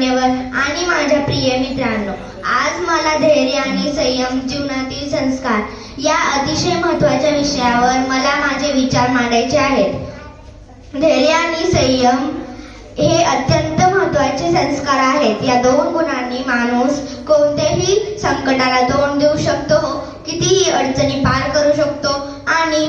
मान्यवर आणि माझ्या प्रिय मित्रांनो, आज मला धैर्य आणि संयम जीवनातील संस्कार या अतिशय महत्त्वाच्या विषयावर मला माझे विचार मांडायचे आहेत. धैर्य आणि संयम हे अत्यंत महत्त्वाचे संस्कार आहेत. या दोन गुणांनी माणूस कोणत्याही संकटाला तोंड देऊ शकतो, कितीही अडचणी पार करू शकतो आणि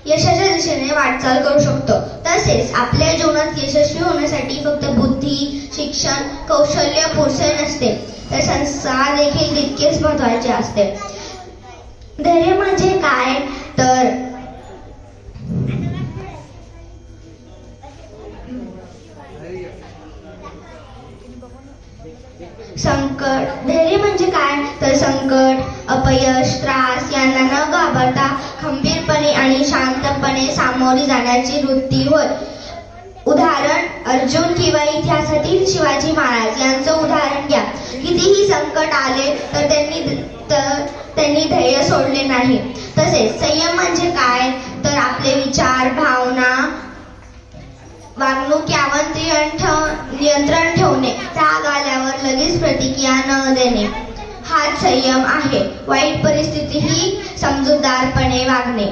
यशाच्या दिशेने वाटचाल करू शकतो. तसेच आपल्या जीवनात यशस्वी होण्यासाठी फक्त बुद्धी, शिक्षण, कौशल्य पुरेसे नसते, तर संस्कार देखील तितकेच महत्त्वाचे असते. धैर्य म्हणजे काय तर धैर्य म्हणजे काय तर संकट, अपयश, त्रास यांना न घाबरता खंबीरपणे आणि शांतपणे सामोरे जाण्याची वृत्ती होय. उदाहरण अर्जुन किंवा इतिहासातील शिवाजी महाराज यांचं उदाहरण घ्या. कितीही संकट आले तर त्यांनी धैर्य सोडले नाही. तसेच संयम म्हणजे काय तर आपले विचार, भावना, वागणूक यावर नियंत्रण ठेवणे, राग आल्यावर लगेच प्रतिक्रिया न देणे हाच संयम आहे. वाईट परिस्थितीही समजूतदारपणे वागणे.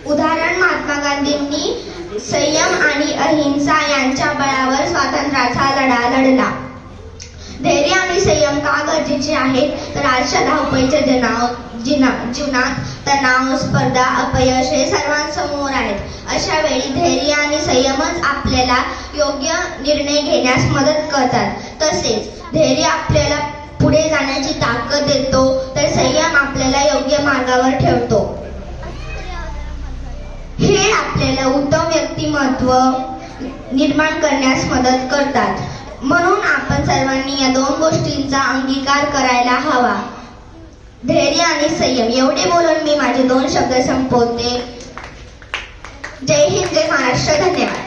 उदाहरण महात्मा गांधींनी संयम आणि अहिंसा यांच्या बळावर स्वातंत्र्याचा लढा लढला. धैर्य आणि संयम का गरजेचे आहेत तर आजच्या धावपळीच्या जीवनात तणाव, स्पर्धा, अपयश हे सर्वांसमोर आहेत. अशा वेळी धैर्य आणि संयमच आपल्याला योग्य निर्णय घेण्यास मदत करतात. तसेच धैर्य आपल्याला पुढे जाण्याची ताकद देतो, तर संयम आपल्याला योग्य मार्गावर ठेवतो. हे आपल्याला उत्तम व्यक्तिमत्व निर्माण करण्यास मदत करतात. म्हणून आपण सर्वांनी या दोन गोष्टींचा अंगीकार करायला हवा. धैर्य आणि संयम एवढे बोलून मी माझे 2 शब्द संपवते. जय हिंद, जय महाराष्ट्र. धन्यवाद.